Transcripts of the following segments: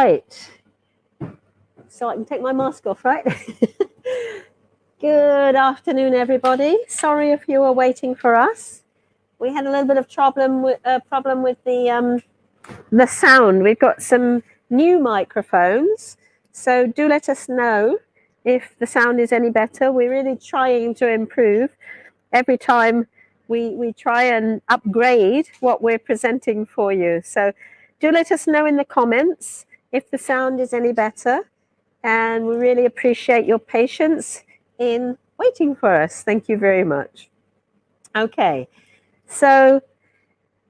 Right. So I can take my mask off, right? Good afternoon, everybody. Sorry if you were waiting for us. We had a little bit of problem with the sound. We've got some new microphones, so do let us know if the sound is any better. We're really trying to improve every time we try and upgrade what we're presenting for you. So do let us know in the comments if the sound is any better, and we really appreciate your patience in waiting for us. Thank you very much. Okay, so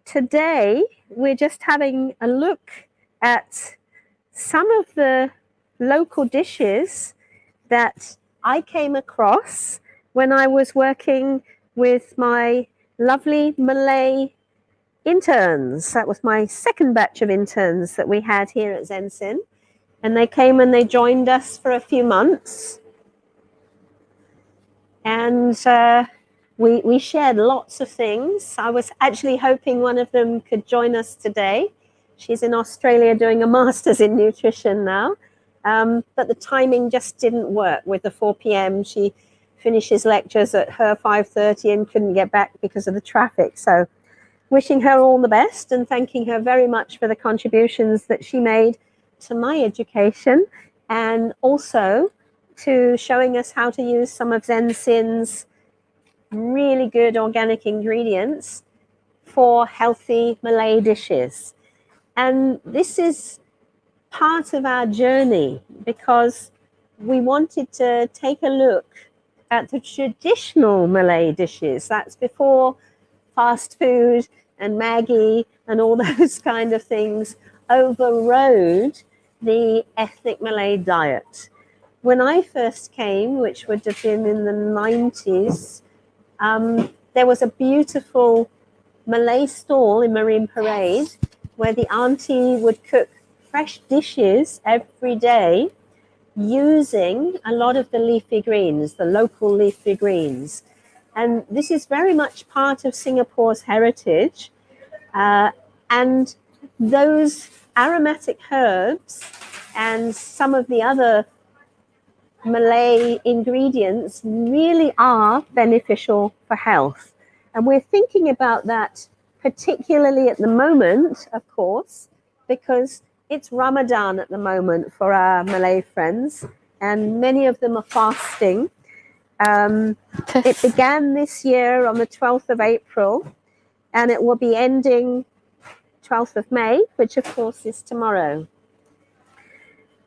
today we're just having a look at some of the local dishes that I came across when I was working with my lovely Malay interns. That was my second batch of interns that we had here at Zensin. And they came and they joined us for a few months. And we shared lots of things. I was actually hoping one of them could join us today. She's in Australia doing a master's in nutrition now. But the timing just didn't work with the 4 p.m. She finishes lectures at her 5:30 and couldn't get back because of the traffic. So wishing her all the best and thanking her very much for the contributions that she made to my education, and also to showing us how to use some of Zensin's really good organic ingredients for healthy Malay dishes. And this is part of our journey because we wanted to take a look at the traditional Malay dishes. That's before fast food and Maggi and all those kind of things overrode the ethnic Malay diet. When I first came, which would have been in the 90s, there was a beautiful Malay stall in Marine Parade where the auntie would cook fresh dishes every day using a lot of the leafy greens, the local leafy greens. And this is very much part of Singapore's heritage. And those aromatic herbs and some of the other Malay ingredients really are beneficial for health. And we're thinking about that particularly at the moment, of course, because it's Ramadan at the moment for our Malay friends, and many of them are fasting. It began this year on the 12th of April, and it will be ending 12th of May, which of course is tomorrow.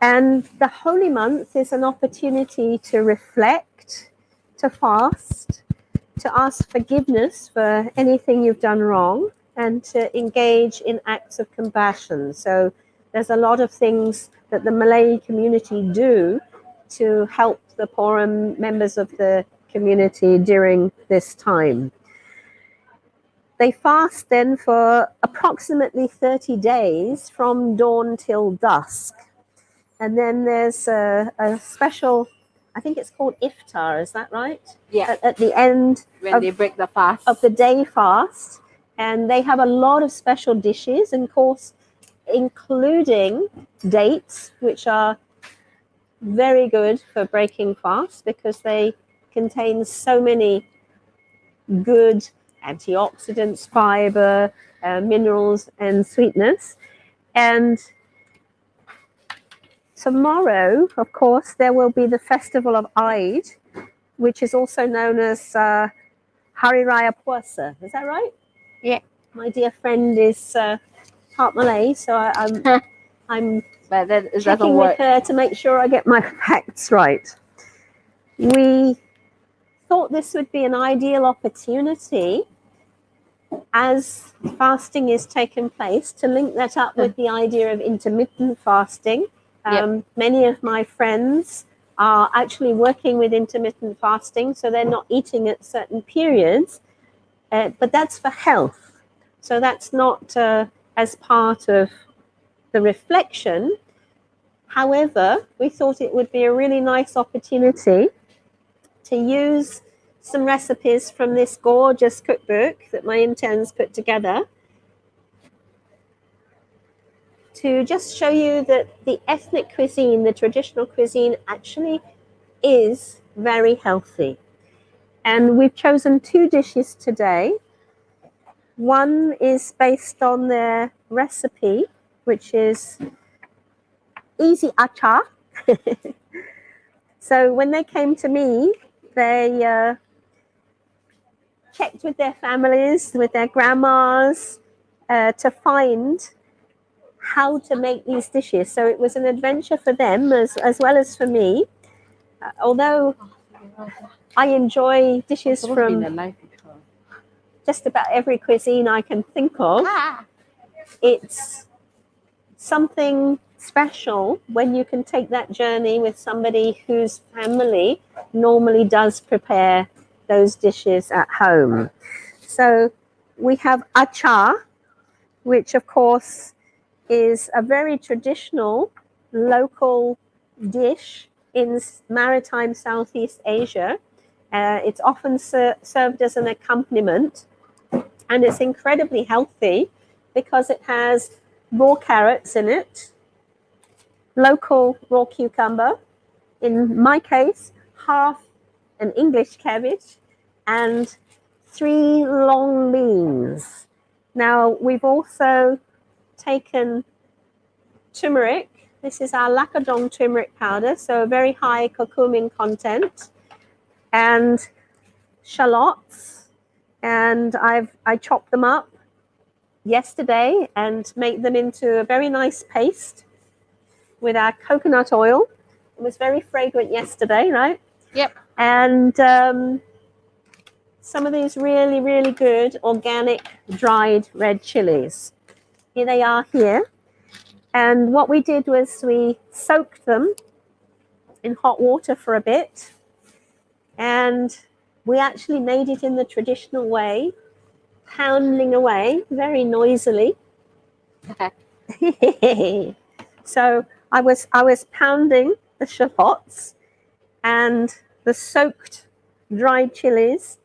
And the holy month is an opportunity to reflect, to fast, to ask forgiveness for anything you've done wrong, and to engage in acts of compassion. So there's a lot of things that the Malay community do to help the poorer members of the community during this time. They fast then for approximately 30 days from dawn till dusk. And then there's a special, I think it's called iftar, is that right? Yeah. At the end when they break the fast of the day fast. And they have a lot of special dishes, and of course, including dates, which are very good for breaking fast because they contain so many good antioxidants, fiber, minerals, and sweetness. And tomorrow, of course, there will be the Festival of Eid, which is also known as Hari Raya Puasa. Is that right? Yeah. My dear friend is part Malay, so I'm but that checking with her to make sure I get my facts right. We thought this would be an ideal opportunity as fasting is taking place to link that up with the idea of intermittent fasting. Many of my friends are actually working with intermittent fasting, so they're not eating at certain periods, but that's for health. So that's not as part of the reflection. However, we thought it would be a really nice opportunity to use some recipes from this gorgeous cookbook that my interns put together to just show you that the ethnic cuisine, the traditional cuisine, actually is very healthy. And we've chosen 2 dishes today. One is based on their recipe, which is easy achar. So when they came to me, they checked with their families, with their grandmas, to find how to make these dishes. So it was an adventure for them as well as for me. Although I enjoy dishes from just about every cuisine I can think of, it's something special when you can take that journey with somebody whose family normally does prepare those dishes at home. So we have achar, which of course is a very traditional local dish in maritime Southeast Asia. It's often served as an accompaniment, and it's incredibly healthy because it has raw carrots in it, local raw cucumber, in my case, half an English cabbage, and 3 long beans. Now, we've also taken turmeric. This is our lakadong turmeric powder, so a very high curcumin content, and shallots, and I chopped them up yesterday and make them into a very nice paste with our coconut oil. It was very fragrant yesterday, right? Yep. And some of these really, really good organic dried red chilies. Here they are here. And what we did was we soaked them in hot water for a bit. And we actually made it in the traditional way, pounding away very noisily. So I was pounding the shallots and the soaked dried chilies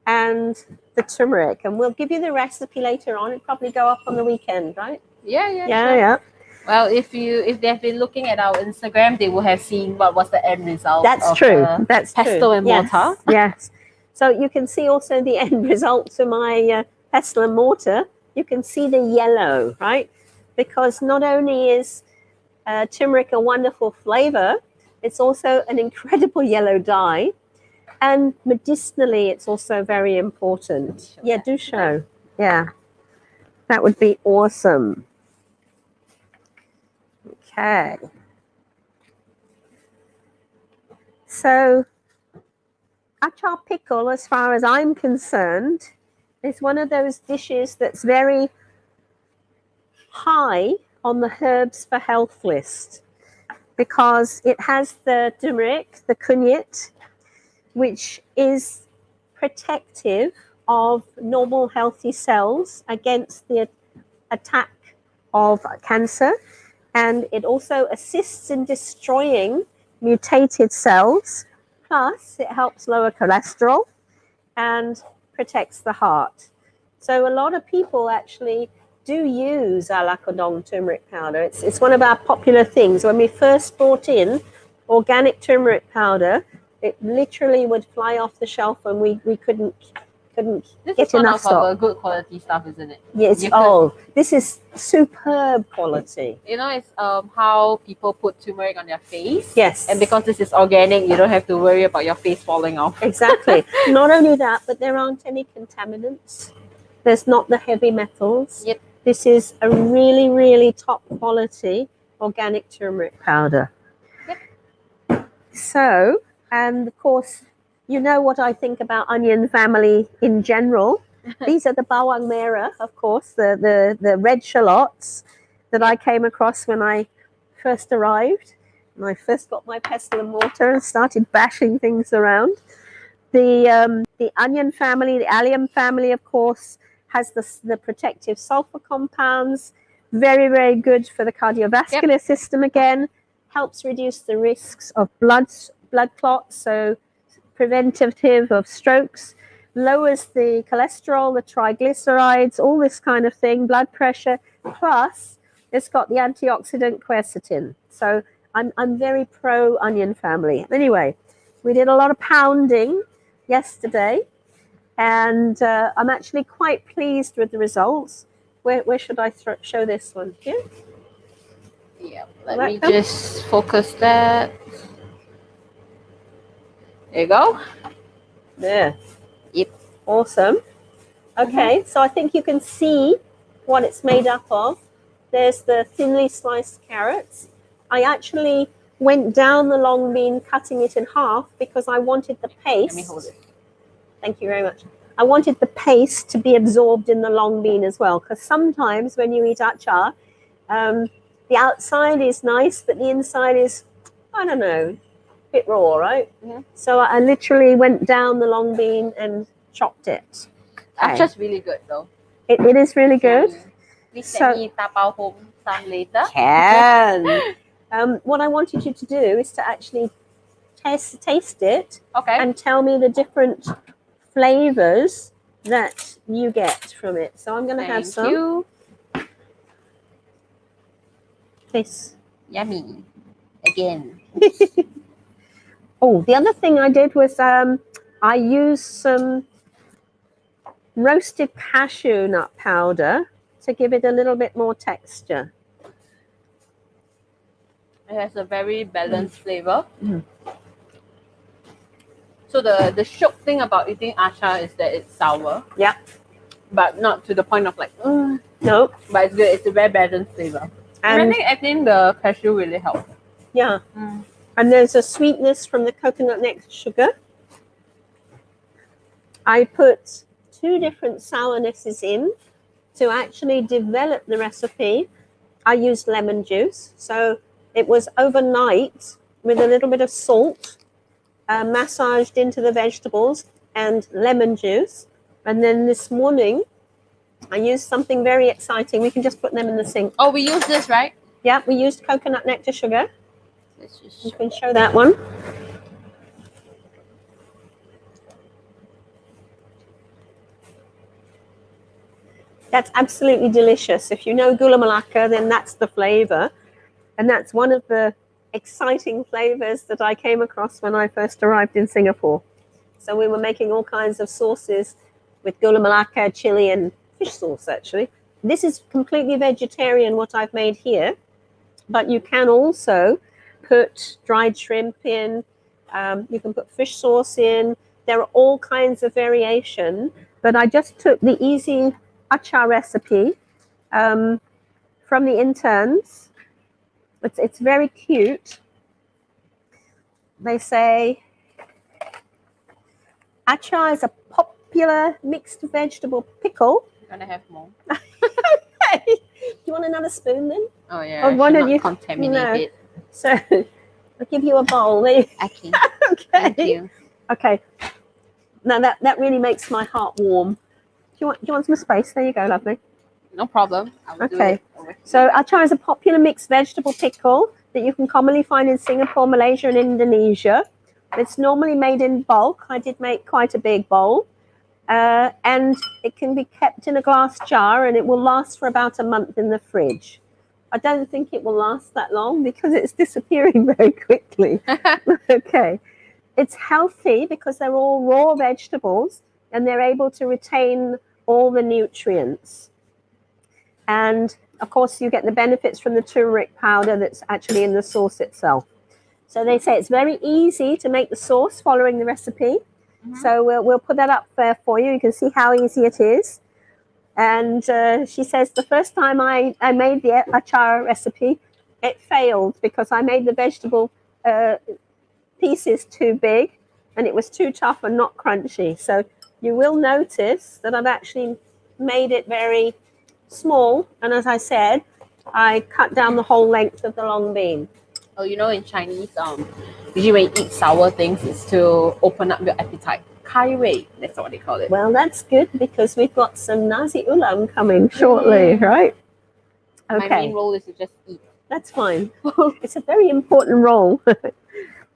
and the turmeric, and we'll give you the recipe later on. It'll probably go up on the weekend, right? Yeah. Yeah. Well, if they've been looking at our Instagram, they will have seen what was the end result. That's true. That's pestle true. and mortar. Yes. So you can see also the end result to my pestle and mortar. You can see the yellow, right? Because not only is turmeric a wonderful flavor, it's also an incredible yellow dye. And medicinally, it's also very important. Yeah, do show. Yeah. That would be awesome. Okay. So, achar pickle, as far as I'm concerned, is one of those dishes that's very high on the herbs for health list because it has the turmeric, the kunyit, which is protective of normal healthy cells against the attack of cancer, and it also assists in destroying mutated cells, plus it helps lower cholesterol and protects the heart. So a lot of people actually do use our lakadong turmeric powder. It's one of our popular things. When we first brought in organic turmeric powder, it literally would fly off the shelf and we couldn't get enough stock. This is good quality stuff, isn't it? Yes. This is superb quality. You know, it's how people put turmeric on their face. Yes. And because this is organic, you don't have to worry about your face falling off. Exactly. Not only that, but there aren't any contaminants. There's not the heavy metals. Yep. This is a really, really top quality organic turmeric powder. Yep. So, and of course, you know what I think about onion family in general. These are the bawang merah, of course, the red shallots that I came across when I first arrived. When I first got my pestle and mortar and started bashing things around. The onion family, the allium family, of course, has the protective sulfur compounds. Very, very good for the cardiovascular system again. Helps reduce the risks of blood clots, so preventative of strokes. Lowers the cholesterol, the triglycerides, all this kind of thing, blood pressure. Plus, It's got the antioxidant quercetin. So I'm very pro onion family. Anyway, we did a lot of pounding yesterday, and I'm actually quite pleased with the results. Where should I show this one? Here? Yeah, let me just focus that. There you go. There. Yep. Awesome. Okay, so I think you can see what it's made up of. There's the thinly sliced carrots. I actually went down the long bean, cutting it in half because I wanted the paste. Let me hold it. Thank you very much. I wanted the paste to be absorbed in the long bean as well, because sometimes when you eat achar, the outside is nice, but the inside is, I don't know, a bit raw, right? Yeah. So I literally went down the long bean and chopped it. Achar's really good though. It is really good. Please send me tapao home some later. Can. What I wanted you to do is to actually taste it, Okay. and tell me the different flavors that you get from it. So I'm going to have some. Thank you. This. Yummy. Again. Oh, the other thing I did was I used some roasted cashew nut powder to give it a little bit more texture. It has a very balanced flavor. Mm. So the shock thing about eating achar is that it's sour. Yeah. But not to the point of like, No. but it's good. It's a very balanced flavor. And I think the cashew really helps. Yeah. And there's a sweetness from the coconut nectar sugar. I put 2 different sournesses in to actually develop the recipe. I used lemon juice. So it was overnight with a little bit of salt, massaged into the vegetables, and lemon juice. And then this morning, I used something very exciting. We can just put them in the sink. Oh, we use this, right? Yeah, we used coconut nectar sugar. Let's just You can show that one. That's absolutely delicious. If you know gula melaka, then that's the flavor. And that's one of the exciting flavors that I came across when I first arrived in Singapore. So we were making all kinds of sauces with gula melaka, chili, and fish sauce, actually. This is completely vegetarian, what I've made here. But you can also put dried shrimp in. You can put fish sauce in. There are all kinds of variation. But I just took the easy achar recipe from the interns. It's very cute. They say achar is a popular mixed vegetable pickle. I'm gonna have more. Do you want another spoon then? Oh yeah. Or why don't you contaminate it? So I'll give you a bowl. Okay. Okay. Thank you. Okay. Now that really makes my heart warm. Do you want some space? There you go, lovely. No problem. Okay. So achar is a popular mixed vegetable pickle that you can commonly find in Singapore, Malaysia, and Indonesia. It's normally made in bulk. I did make quite a big bowl. And it can be kept in a glass jar, and it will last for about a month in the fridge. I don't think it will last that long because it's disappearing very quickly. Okay. It's healthy because they're all raw vegetables and they're able to retain all the nutrients. And of course, you get the benefits from the turmeric powder that's actually in the sauce itself. So they say it's very easy to make the sauce following the recipe. So we'll put that up there for you. You can see how easy it is. And she says the first time I made the achar recipe, it failed because I made the vegetable pieces too big and it was too tough and not crunchy. So you will notice that I've actually made it very small. And as I said, I cut down the whole length of the long bean. Oh, you know, in Chinese, usually when you eat sour things, it's to open up your appetite. Kai Wei, that's what they call it. Well, that's good because we've got some Nasi Ulam coming shortly, right? Okay. My main role is to just eat. That's fine. It's a very important role.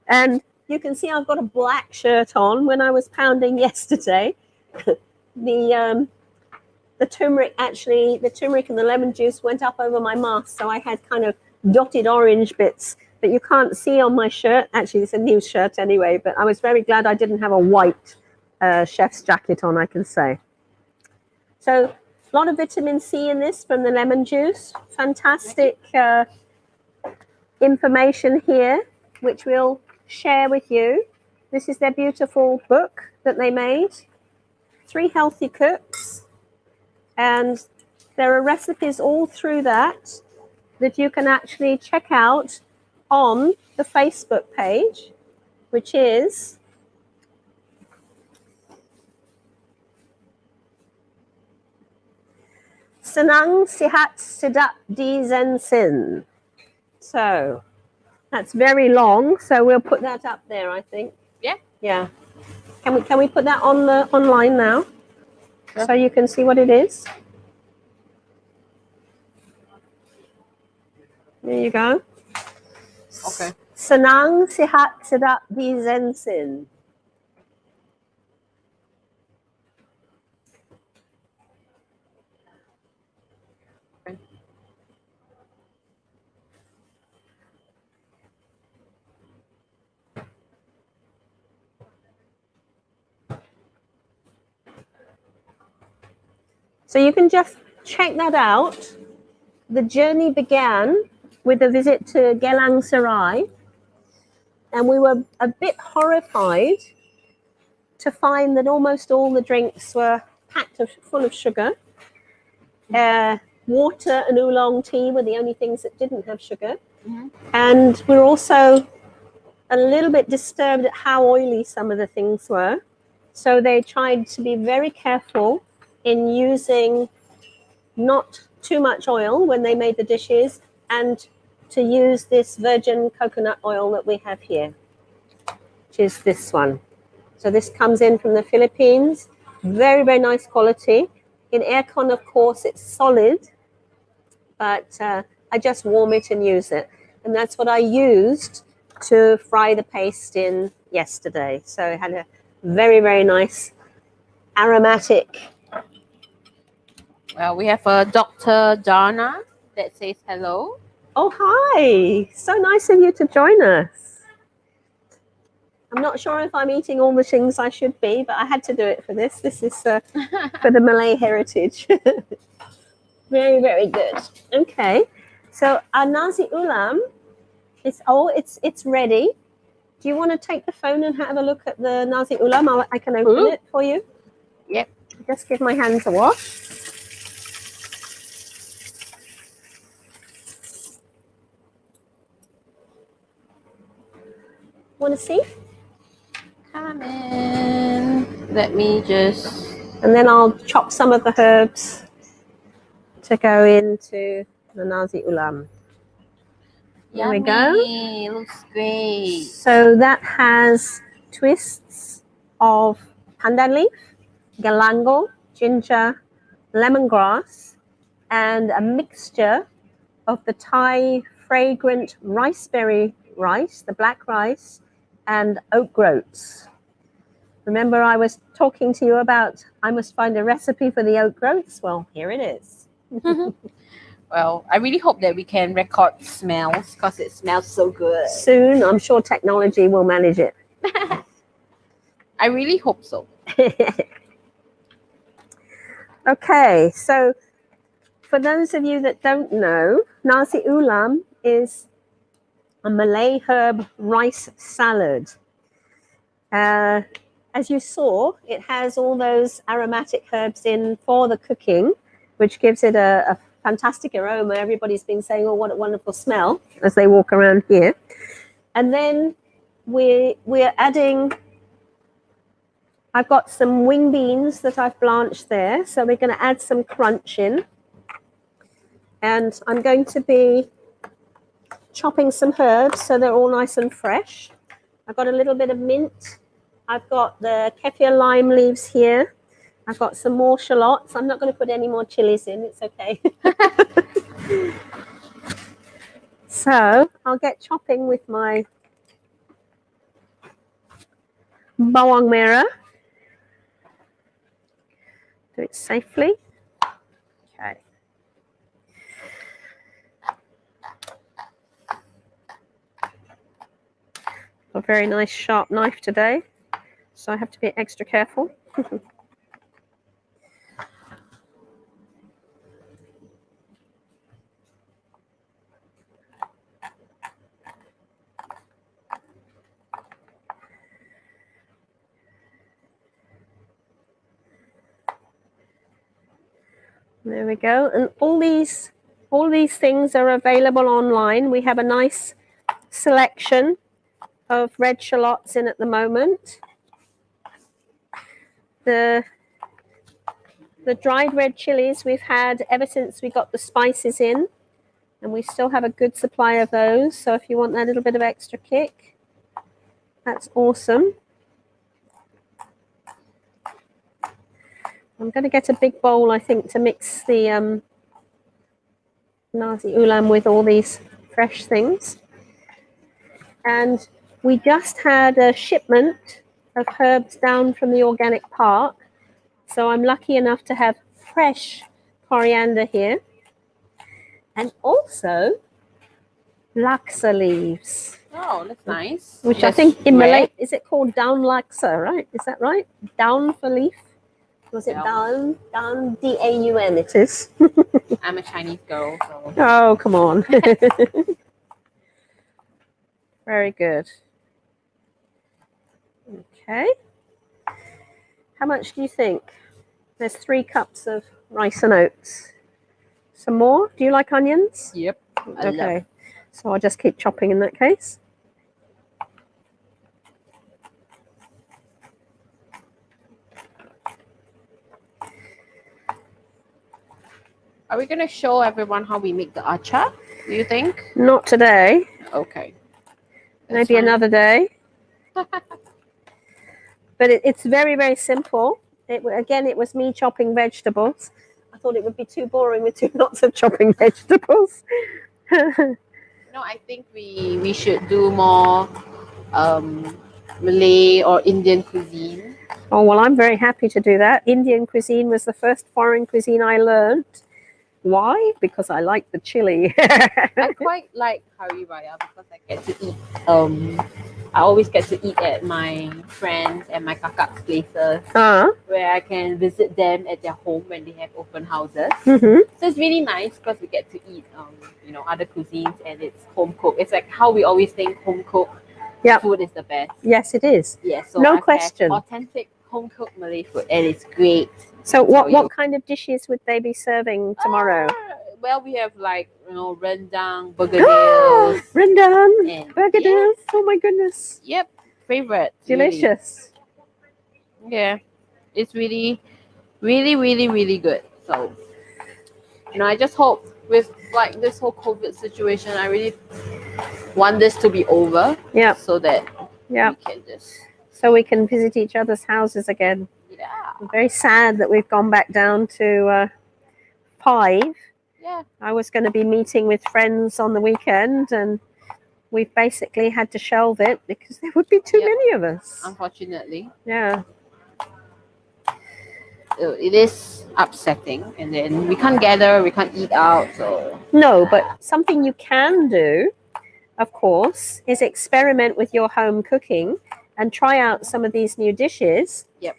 And you can see I've got a black shirt on. When I was pounding yesterday, the the turmeric and the lemon juice went up over my mask, so I had kind of dotted orange bits that you can't see on my shirt. Actually, it's a new shirt anyway, but I was very glad I didn't have a white chef's jacket on, I can say. So a lot of vitamin C in this from the lemon juice. Fantastic information here, which we'll share with you. This is their beautiful book that they made, 3 Healthy Cooks. And there are recipes all through that you can actually check out on the Facebook page, which is Senang Sihat Sedap di Zensin. So that's very long, so we'll put that up there, I think. Yeah. Yeah. Can we put that on the online now? Sure. So you can see what it is? There you go. Okay. Senang Sihat Sedap di Zensin. Okay. So you can just check that out. The journey began with a visit to Gelang Serai, and we were a bit horrified to find that almost all the drinks were full of sugar. Water and oolong tea were the only things that didn't have sugar. Mm-hmm. And we're also a little bit disturbed at how oily some of the things were. So they tried to be very careful in using not too much oil when they made the dishes, and to use this virgin coconut oil that we have here, which is this one. So this comes in from the Philippines. Very, very nice quality. In aircon, of course, it's solid, but I just warm it and use it. And that's what I used to fry the paste in yesterday. So it had a very, very nice aromatic. Well, we have a Dr. Dana that says hello. Oh, hi. So nice of you to join us. I'm not sure if I'm eating all the things I should be, but I had to do it for this. This is for the Malay heritage. Very, very good. Okay. So our nasi ulam it's ready. Do you want to take the phone and have a look at the nasi ulam? I can open it for you. Yep. Just give my hands a wash. Want to see? Come in. Let me just... And then I'll chop some of the herbs to go into the nasi ulam. There we go. Looks great. So that has twists of pandan leaf, galangal, ginger, lemongrass, and a mixture of the Thai fragrant riceberry rice, the black rice, and oat groats. Remember I was talking to you about I must find a recipe for the oat groats? Well, here it is. Well, I really hope that we can record smells because it smells so good. Soon, I'm sure technology will manage it. I really hope so. Okay, so for those of you that don't know, nasi ulam is a Malay herb rice salad. As you saw, it has all those aromatic herbs in for the cooking, which gives it a fantastic aroma. Everybody's been saying, oh, what a wonderful smell as they walk around here. And then we're adding, I've got some wing beans that I've blanched there. So we're going to add some crunch in. And I'm going to be chopping some herbs so they're all nice and fresh. I've got a little bit of mint. I've got the kefir lime leaves here. I've got some more shallots. I'm not going to put any more chilies in. It's okay. So I'll get chopping with my bawang merah. Do it safely. Okay. A very nice sharp knife today, so I have to be extra careful. There we go. And all these things are available online. We have a nice selection of red shallots in at the moment. The dried red chilies we've had ever since we got the spices in, and we still have a good supply of those. So if you want that little bit of extra kick, that's awesome. I'm going to get a big bowl, I think, to mix the Nasi Ulam with all these fresh things. And we just had a shipment of herbs down from the organic park. So I'm lucky enough to have fresh coriander here. And also laksa leaves. Oh, that's nice. Which That's I think in rare. Malay, is it called down laksa, right? Is that right? Down for leaf? Was it Down. Down, D-A-U-N it is. I'm a Chinese girl, so. Oh, come on. Very good. Okay. How much do you think? There's 3 cups of rice and oats. Some more? Do you like onions? Yep. I Okay. love. So I'll just keep chopping in that case. Are we gonna show everyone how we make the achar? Do you think? Not today. Okay. Maybe That's fine. another day. But it's very, very simple. Again, it was me chopping vegetables. I thought it would be too boring with 2 lots of chopping vegetables. No, I think we should do more Malay or Indian cuisine. Oh, well, I'm very happy to do that. Indian cuisine was the first foreign cuisine I learned. Why? Because I like the chili. I quite like Hari Raya because I get to eat. I always get to eat at my friends and my kakak's places where I can visit them at their home when they have open houses. Mm-hmm. So it's really nice because we get to eat, other cuisines and it's home cooked. It's like how we always think home cooked food is the best. Yes, it is. Yeah, so No I've question. had authentic home cooked Malay food and it's great. So what kind of dishes would they be serving tomorrow? Well, we have rendang, bergedils. Rendang, and bergedils. Oh my goodness. Yep, favorite. Delicious. Really. Yeah, it's really, really, really, really good. So, I just hope with like this whole COVID situation, I really want this to be over. Yeah. So that we can just. So we can visit each other's houses again. Yeah. I'm very sad that we've gone back down to 5. Yeah. I was going to be meeting with friends on the weekend, and we've basically had to shelve it because there would be too many of us. Unfortunately. Yeah. It is upsetting, and then we can't gather, we can't eat out. So no, but something you can do, of course, is experiment with your home cooking and try out some of these new dishes. Yep.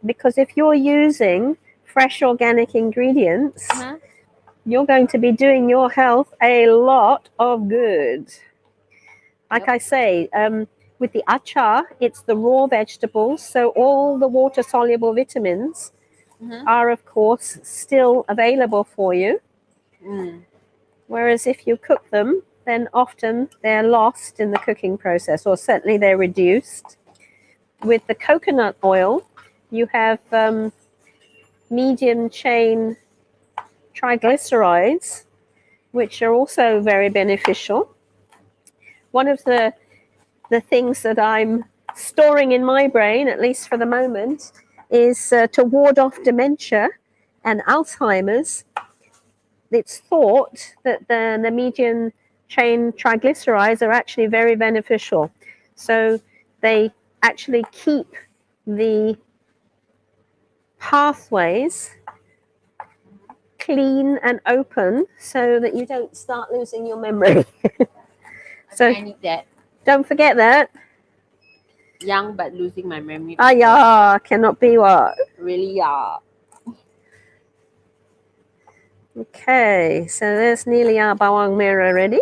Because if you're using fresh organic ingredients, you're going to be doing your health a lot of good. Like I say, with the achar, it's the raw vegetables, so all the water-soluble vitamins are, of course, still available for you. Whereas if you cook them, then often they're lost in the cooking process, or certainly they're reduced. With the coconut oil, you have medium-chain triglycerides, which are also very beneficial. One of the things that I'm storing in my brain, at least for the moment, is to ward off dementia and Alzheimer's. It's thought that the medium-chain triglycerides are actually very beneficial. So they actually keep the pathways clean and open so that you don't start losing your memory. So I need that. don't forget that. Young but losing my memory. Ah, yeah, cannot be what? Really, yeah. Okay, so there's nearly our bawang merah ready.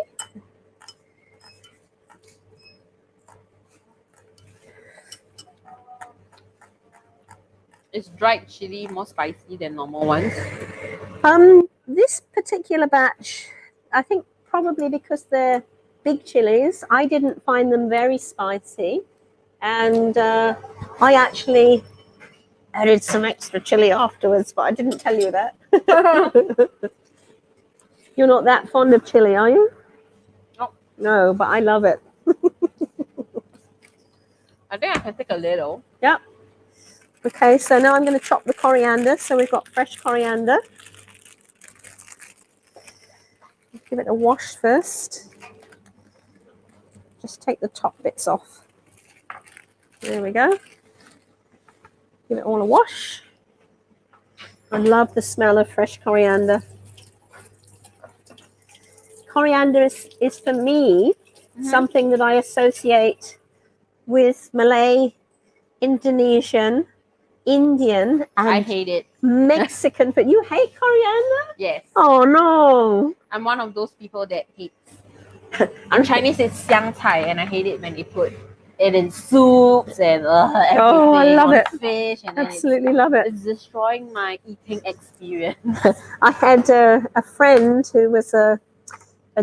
Is dried chili more spicy than normal ones? This particular batch, I think probably because they're big chilies, I didn't find them very spicy. And I actually added some extra chili afterwards, but I didn't tell you that. You're not that fond of chili, are you? No. No, but I love it. I think I can take a little. Yep. Okay, so now I'm going to chop the coriander. So we've got fresh coriander. Give it a wash first. Just take the top bits off. There we go. Give it all a wash. I love the smell of fresh coriander. Coriander is for me something that I associate with Malay, Indonesian, Indian, and I hate it. Mexican. But you hate coriander? Yes. Oh no! I'm one of those people that hates. In Chinese, it's xiang cai, and I hate it when they put it in soups and everything. Oh, I love on it. Fish, and then Absolutely love it. it's destroying my eating experience. I had a friend who was a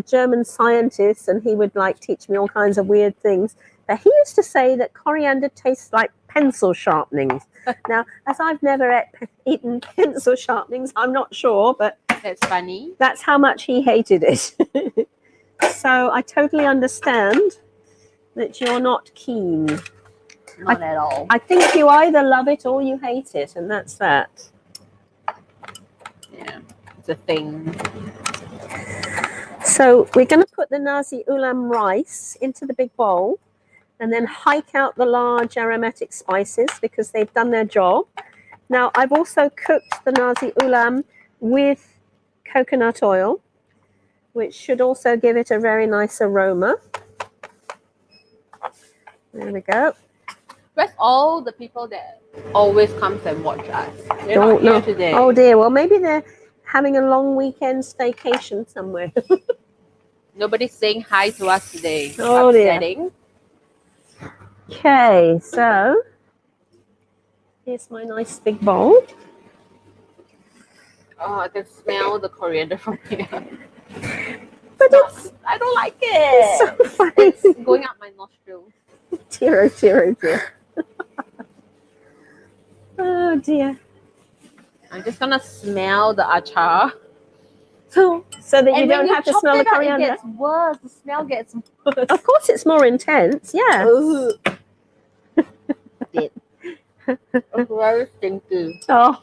German scientist, and he would like teach me all kinds of weird things. But he used to say that coriander tastes like pencil sharpenings. Now, as I've never eaten pencil sharpenings, I'm not sure, but That's funny. that's how much he hated it. So I totally understand that you're not keen. Not at all. I think you either love it or you hate it, and that's that. Yeah, it's a thing. So we're going to put the Nasi Ulam rice into the big bowl and then hike out the large aromatic spices because they've done their job. Now, I've also cooked the Nasi Ulam with coconut oil, which should also give it a very nice aroma. There we go. Where's all the people that always comes and watch us? They're not here today. Oh dear, well maybe they're having a long weekend staycation somewhere. Nobody's saying hi to us today. Oh Upsetting. dear. Okay, so here's my nice big bowl. Oh, I can smell the coriander from here. But I don't like it. it's so funny. It's going up my nostrils. Dear, oh dear, oh dear. Oh dear. I'm just gonna smell the achar. So that you And don't when have to chop smell the it up, coriander. It gets worse. The smell gets worse. Of course, it's more intense. Yeah. It's very stinky. Oh,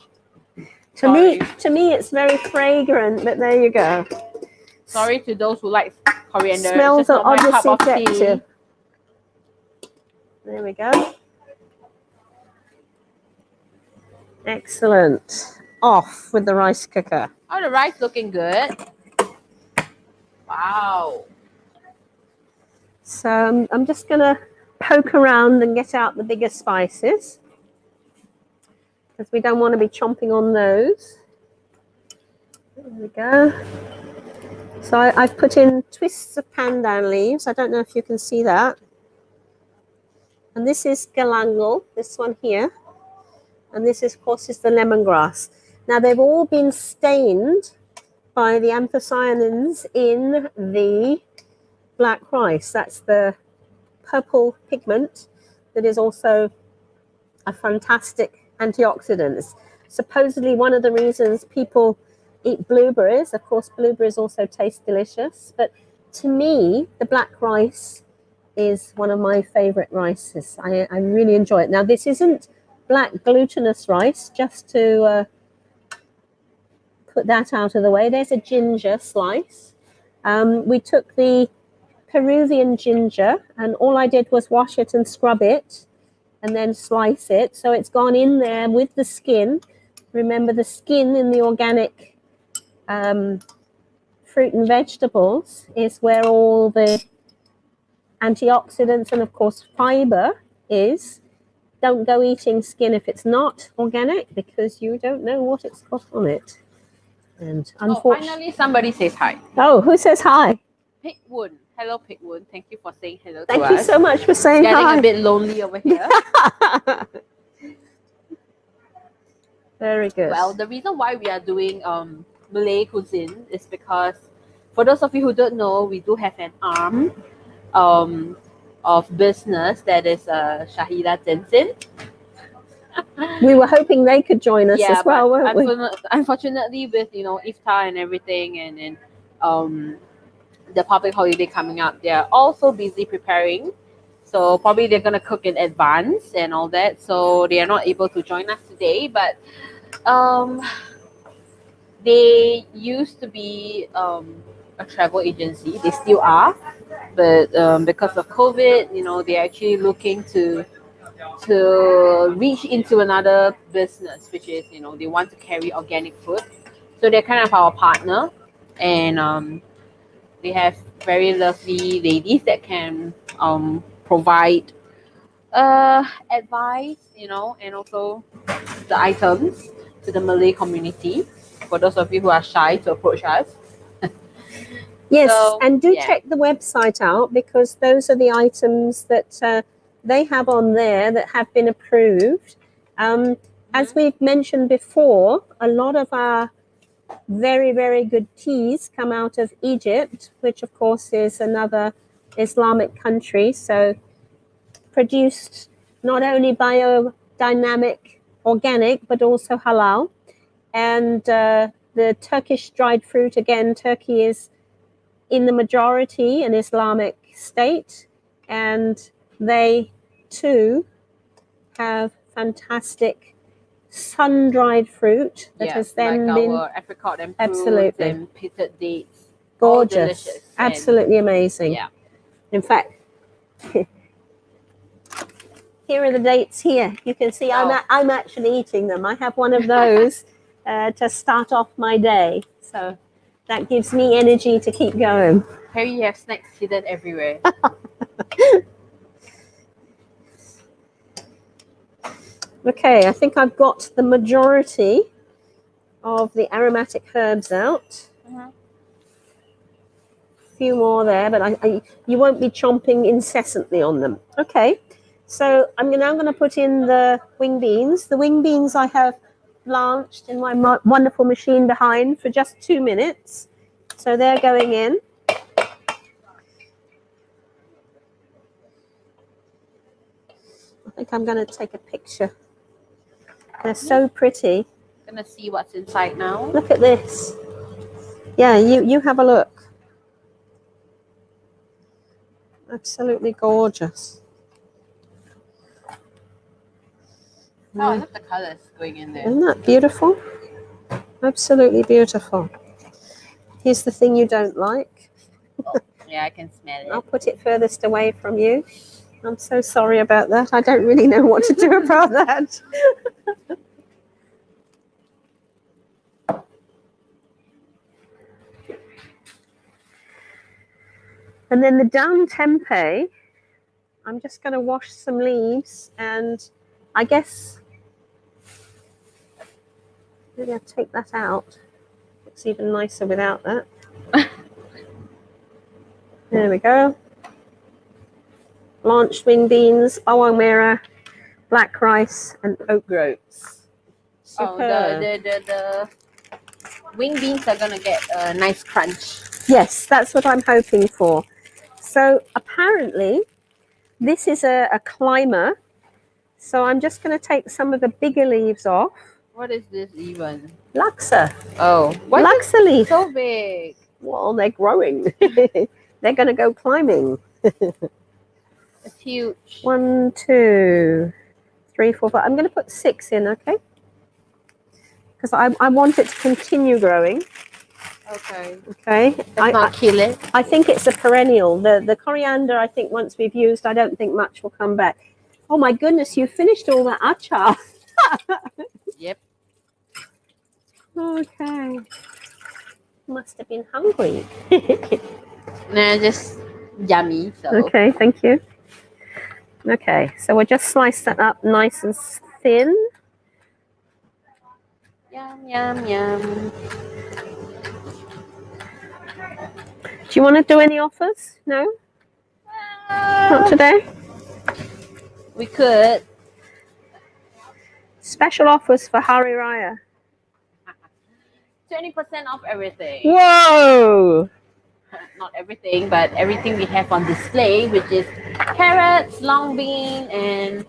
to Sorry. me, it's very fragrant. But there you go. Sorry to those who like coriander. Smells it's just are not my cup of obviously tea. effective. There we go. Excellent. Off with the rice cooker. Oh, the rice looking good. Wow. So I'm just going to poke around and get out the bigger spices because we don't want to be chomping on those. There we go. So I've put in twists of pandan leaves. I don't know if you can see that. And this is galangal, this one here. And this, of course, is the lemongrass. Now, they've all been stained by the anthocyanins in the black rice. That's the purple pigment that is also a fantastic antioxidant. It's supposedly one of the reasons people eat blueberries. Of course, blueberries also taste delicious. But to me, the black rice is one of my favorite rices. I really enjoy it. Now, this isn't black glutinous rice, just to put that out of the way. There's a ginger slice. We took the Peruvian ginger and all I did was wash it and scrub it and then slice it. So it's gone in there with the skin. Remember, the skin in the organic fruit and vegetables is where all the antioxidants and, of course, fiber is. Don't go eating skin if it's not organic because you don't know what it's got on it. And finally, somebody says hi. Oh, who says hi? Pigwood. Hello, Pigwood. Thank you for saying hello to us. Thank you so much for saying hi. Getting a bit lonely over here. Very good. Well, the reason why we are doing Malay cuisine is because, for those of you who don't know, we do have an arm of business that is Shahida Tenzin. We were hoping they could join us as well, weren't we? Unfortunately, with iftar and everything, and the public holiday coming up, they are also busy preparing. So probably they're gonna cook in advance and all that. So they are not able to join us today. But they used to be a travel agency. They still are, but because of COVID, they're actually looking to reach into another business, which is they want to carry organic food. So they're kind of our partner, and they have very lovely ladies that can provide advice, and also the items to the Malay community. For those of you who are shy to approach us. Yes, and do check the website out because those are the items that they have on there that have been approved. As we've mentioned before, a lot of our very, very good teas come out of Egypt, which of course is another Islamic country. So produced not only biodynamic, organic, but also halal. And the Turkish dried fruit, again, Turkey is in the majority an Islamic state, and they too have fantastic sun-dried fruit that has then been our apricot and fruits and pitted dates. Gorgeous, absolutely amazing. Yeah. In fact, here are the dates here. You can see I'm actually eating them. I have one of those to start off my day. So that gives me energy to keep going. Here you have snacks hidden everywhere. Okay, I think I've got the majority of the aromatic herbs out. A few more there, but you won't be chomping incessantly on them. Okay, so I'm now going to put in the wing beans. The wing beans I have blanched in my wonderful machine behind for just 2 minutes. So they're going in. I think I'm going to take a picture. They're so pretty. I'm going to see what's inside now. Look at this. Yeah, you have a look. Absolutely gorgeous. Oh, I love the colours going in there. Isn't that beautiful? Absolutely beautiful. Here's the thing you don't like. Yeah, I can smell it. I'll put it furthest away from you. I'm so sorry about that. I don't really know what to do about that. And then the down tempeh, I'm just going to wash some leaves, and I guess maybe I'll take that out. Looks even nicer without that. There we go. Blanched wing beans, bawang merah, black rice, and oat groats. Oh, the wing beans are going to get a nice crunch. Yes, that's what I'm hoping for. So apparently this is a climber. So I'm just going to take some of the bigger leaves off. What is this even? Laksa. Oh. Laksa leaf. So big. Well, they're growing. They're going to go climbing. It's huge. 1, 2, 3, 4, 5. I'm going to put 6 in, okay? Because I want it to continue growing. Okay. Okay. Let's not kill it. I think it's a perennial. The coriander, I think once we've used, I don't think much will come back. Oh my goodness, you finished all that achar. Yep. Okay. Must have been hungry. Nah, just yummy. So. Okay, thank you. Okay, so we'll just slice that up nice and thin. Yum, yum, yum. Do you want to do any offers? No? Not today? We could. Special offers for Hari Raya. 20% off everything. Whoa! Not everything, but everything we have on display, which is carrots, long bean, and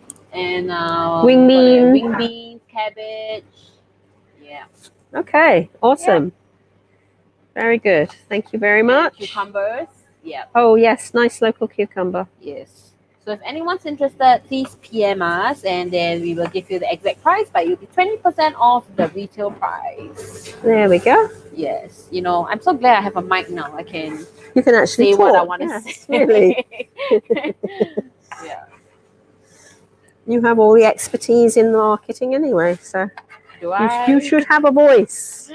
Wing bean. wing beans, cabbage. Yeah. Okay, awesome. Yeah. Very good. Thank you very much. And cucumbers. Yeah. Oh yes, nice local cucumber. Yes. So if anyone's interested, please PM us, and then we will give you the exact price, but you'll be 20% off the retail price. There we go. Yes. You know, I'm so glad I have a mic now. I can You can actually say talk. what I want to say. Really. Yeah. You have all the expertise in marketing anyway, so Do I? you should have a voice.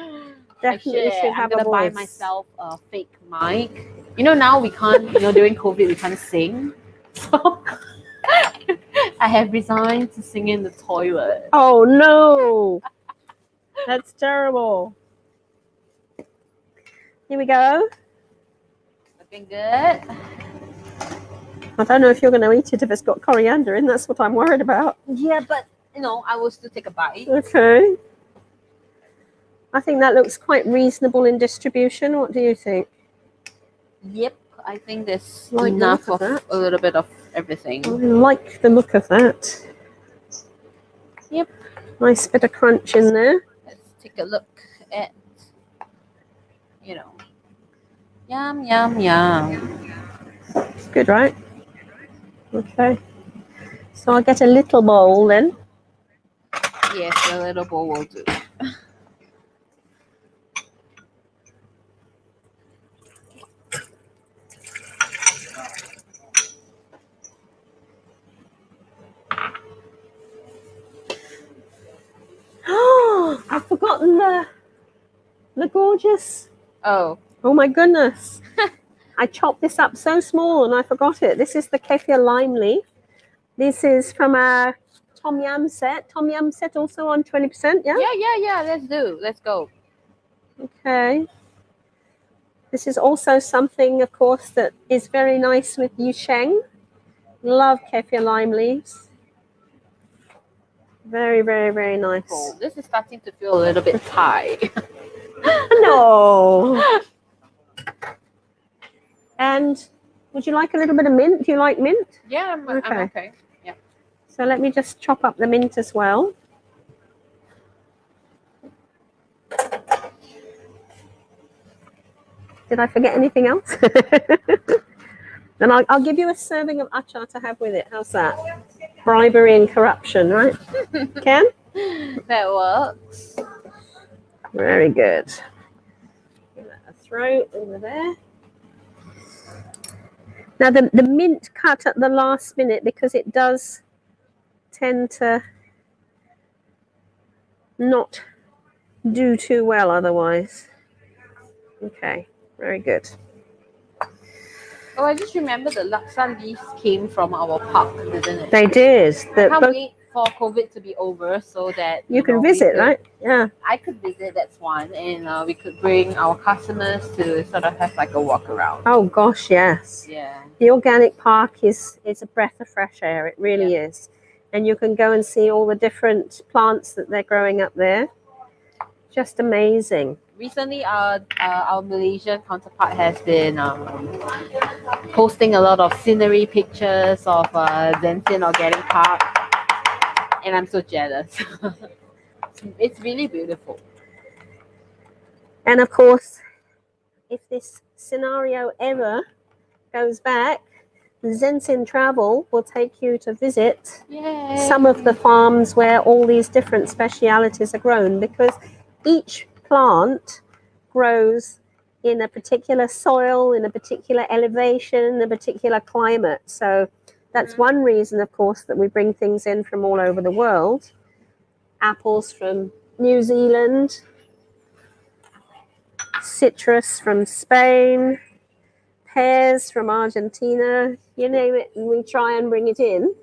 Definitely should I'm have gonna a voice. buy myself a fake mic. You know, now we can't. You know, during COVID we can't sing, so I have resigned to sing in the toilet. Oh no, that's terrible. Here we go. Looking good. I don't know if you're going to eat it if it's got coriander in. That's what I'm worried about. Yeah, but you know, I will still take a bite. Okay. I think that looks quite reasonable in distribution. What do you think? Yep, I think there's Like the enough look of of that. a little bit of everything. I like the look of that. Yep. Nice bit of crunch in there. Let's take a look at, you know, yum, yum, yum. It's good, right? Okay. So I'll get a little bowl then. Yes, a little bowl will do. Oh, I've forgotten the gorgeous. Oh. Oh my goodness. I chopped this up so small and I forgot it. This is the kefir lime leaf. This is from a tom yum set. Tom yum set also on 20%, yeah? Yeah. Let's go. Okay. This is also something, of course, that is very nice with yusheng. Love kefir lime leaves. Very, very, very nice. Cool. This is starting to feel a little bit Thai. No. And would you like a little bit of mint? Do you like mint? Yeah, I'm okay. Yeah. So let me just chop up the mint as well. Did I forget anything else? Then I'll give you a serving of achar to have with it. How's that? Bribery and corruption, right? Ken? That works. Very good. Give that a throw over there. Now the mint cut at the last minute because it does tend to not do too well otherwise. Okay, very good. Oh, I just remember the laksa leaves came from our park, didn't it? They did. I can't wait for COVID to be over so that you can visit, right? Yeah. I could visit, that's one, and we could bring our customers to sort of have like a walk around. Oh gosh, yes. Yeah. The organic park is a breath of fresh air. It really is. And you can go and see all the different plants that they're growing up there. Just amazing. Recently, our Malaysian counterpart has been posting a lot of scenery pictures of Zensin Organic Park, and I'm so jealous. It's really beautiful. And of course, if this scenario ever goes back, Zensin Travel will take you to visit some of the farms where all these different specialities are grown, because each plant grows in a particular soil, in a particular elevation, in a particular climate. So that's one reason, of course, that we bring things in from all over the world. Apples from New Zealand, citrus from Spain, pears from Argentina, you name it, and we try and bring it in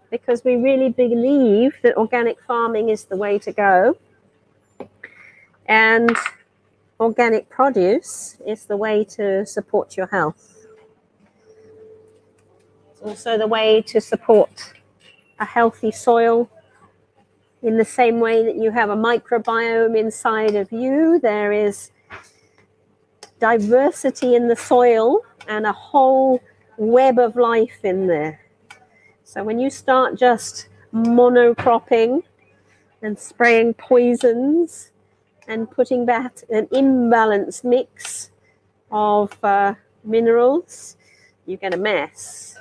because we really believe that organic farming is the way to go. And organic produce is the way to support your health. It's also the way to support a healthy soil. In the same way that you have a microbiome inside of you, there is diversity in the soil and a whole web of life in there. So when you start just monocropping and spraying poisons and putting that an imbalanced mix of minerals, you get a mess.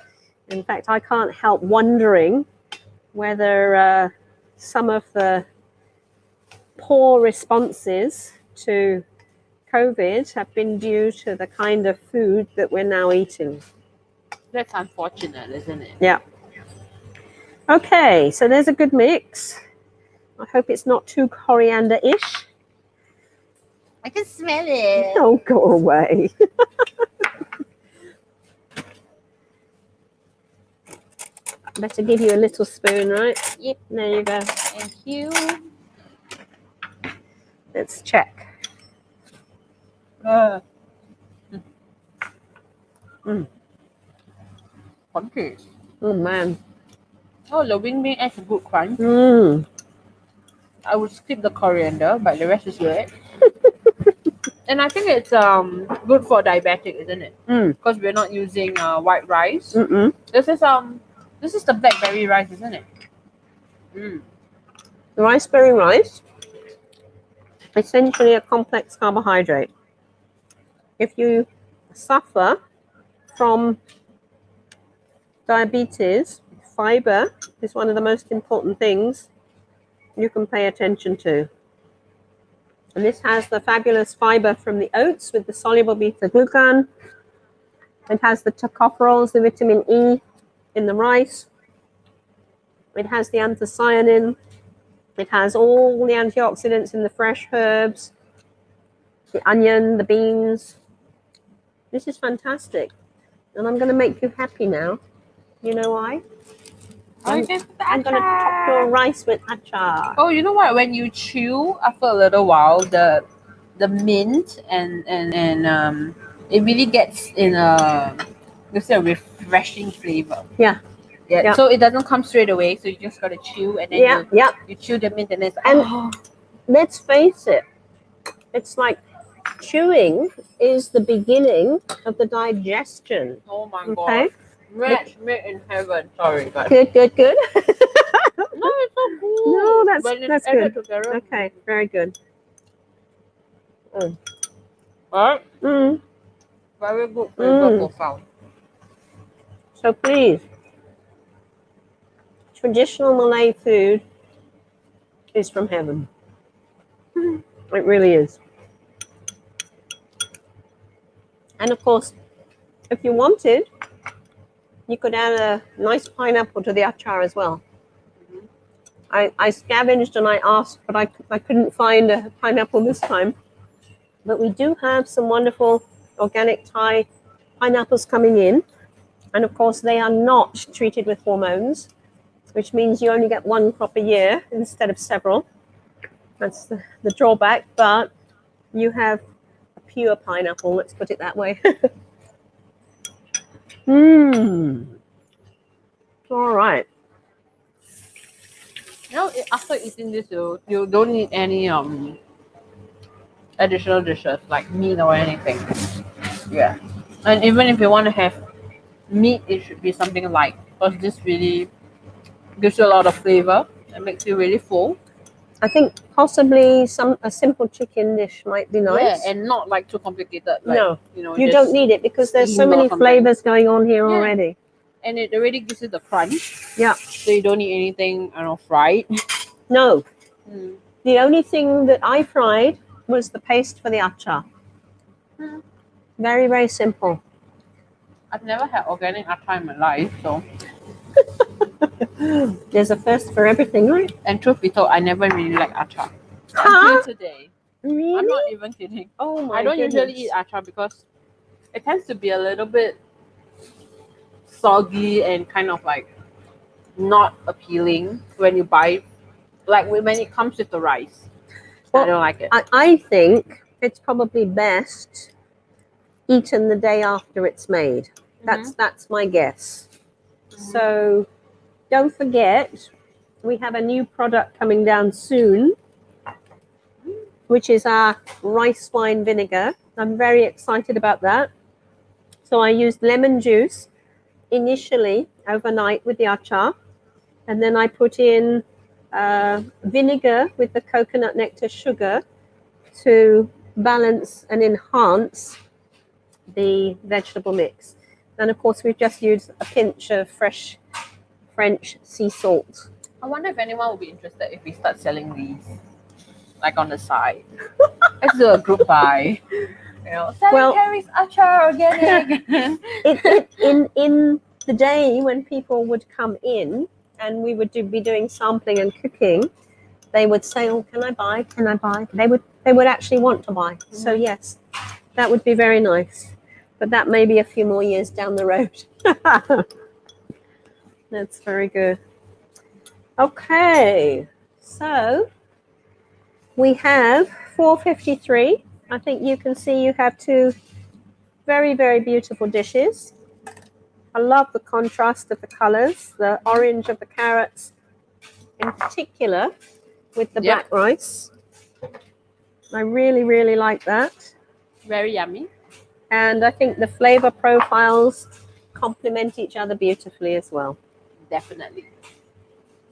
In fact, I can't help wondering whether some of the poor responses to COVID have been due to the kind of food that we're now eating. That's unfortunate, isn't it? Yeah. Okay, so there's a good mix. I hope it's not too coriander-ish. I can smell it. Oh, go away. Better give you a little spoon, right? Yep. There you go. Thank you. Let's check. Crunchy. Oh, man. Oh, the wing bean adds a good crunch. Mm. I would skip the coriander, but the rest is good. And I think it's good for diabetic, isn't it? Because we're not using white rice. Mm-mm. This is the blackberry rice, isn't it? The raspberry rice, essentially a complex carbohydrate. If you suffer from diabetes, fiber is one of the most important things you can pay attention to. And this has the fabulous fiber from the oats with the soluble beta glucan. It has the tocopherols, the vitamin E in the rice. It has the anthocyanin. It has all the antioxidants in the fresh herbs, the onion, the beans. This is fantastic. And I'm going to make you happy now. You know why? I'm going to top your rice with achar. Oh, you know what? When you chew, after a little while, the mint and it really gets in a refreshing flavor. Yeah. Yeah. So it doesn't come straight away. So you just gotta chew and then you chew the mint and it's let's face it, it's like chewing is the beginning of the digestion. Oh my god. Match made in heaven. Sorry, guys. Good. No, it's so good. No, that's good. Together. Okay, very good. Right? Very good flavor profile. So please, traditional Malay food is from heaven. It really is. And of course, if you wanted, you could add a nice pineapple to the achar as well. I scavenged and I asked, but I couldn't find a pineapple this time. But we do have some wonderful organic Thai pineapples coming in. And of course, they are not treated with hormones, which means you only get one crop a year instead of several. That's the drawback, but you have a pure pineapple, let's put it that way. All right. Now, after eating this, you don't need any additional dishes like meat or anything. Yeah. And even if you want to have meat, it should be something light because this really gives you a lot of flavor and makes you really full. I think possibly a simple chicken dish might be nice. Yeah, and not like too complicated. Like, no, you don't need it because there's so many flavors going on here already. And it already gives you the crunch. Yeah. So you don't need anything, fried. No. The only thing that I fried was the paste for the achar. Very, very simple. I've never had organic achar in my life, so. There's a first for everything, right? And truth be told, I never really like achar until today. Really? I'm not even kidding. Oh my I don't usually goodness. eat achar because it tends to be a little bit soggy and kind of like not appealing when you buy, like when it comes with the rice. Well, I don't like it. I think it's probably best eaten the day after it's made. That's my guess. So don't forget, we have a new product coming down soon, which is our rice wine vinegar. I'm very excited about that. So I used lemon juice initially overnight with the achar, and then I put in vinegar with the coconut nectar sugar to balance and enhance the vegetable mix. And of course, we've just used a pinch of fresh French sea salt. I wonder if anyone will be interested if we start selling these, like on the side. Let's do a group buy. You know, selling Harry's achar organic. In the day when people would come in and we would be doing sampling and cooking, they would say, "Oh, can I buy? Can I buy?" They would actually want to buy. So yes, that would be very nice. But that may be a few more years down the road. That's very good. Okay, so we have 4:53. I think you can see you have two very, very beautiful dishes. I love the contrast of the colors, the orange of the carrots in particular with the black rice. I really, really like that. Very yummy. And I think the flavor profiles complement each other beautifully as well. Definitely.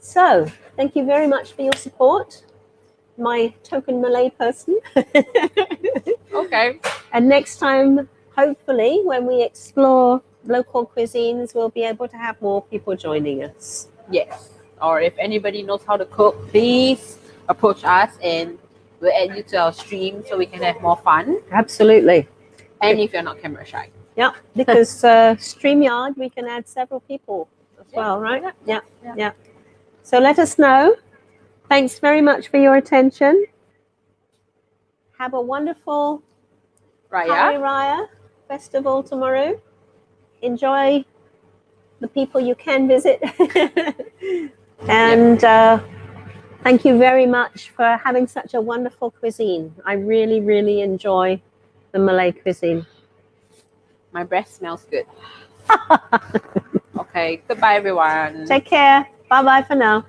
So, thank you very much for your support, my token Malay person. Okay. And next time, hopefully, when we explore local cuisines, we'll be able to have more people joining us. Yes. Or if anybody knows how to cook, please approach us and we'll add you to our stream so we can have more fun. Absolutely. And if you're not camera shy. Yeah, because StreamYard, we can add several people as well, right? Yeah. So let us know. Thanks very much for your attention. Have a wonderful Hari Raya festival tomorrow. Enjoy the people you can visit. And thank you very much for having such a wonderful cuisine. I really, really enjoy the Malay cuisine. My breath smells good. Okay, goodbye everyone. Take care. Bye-bye for now.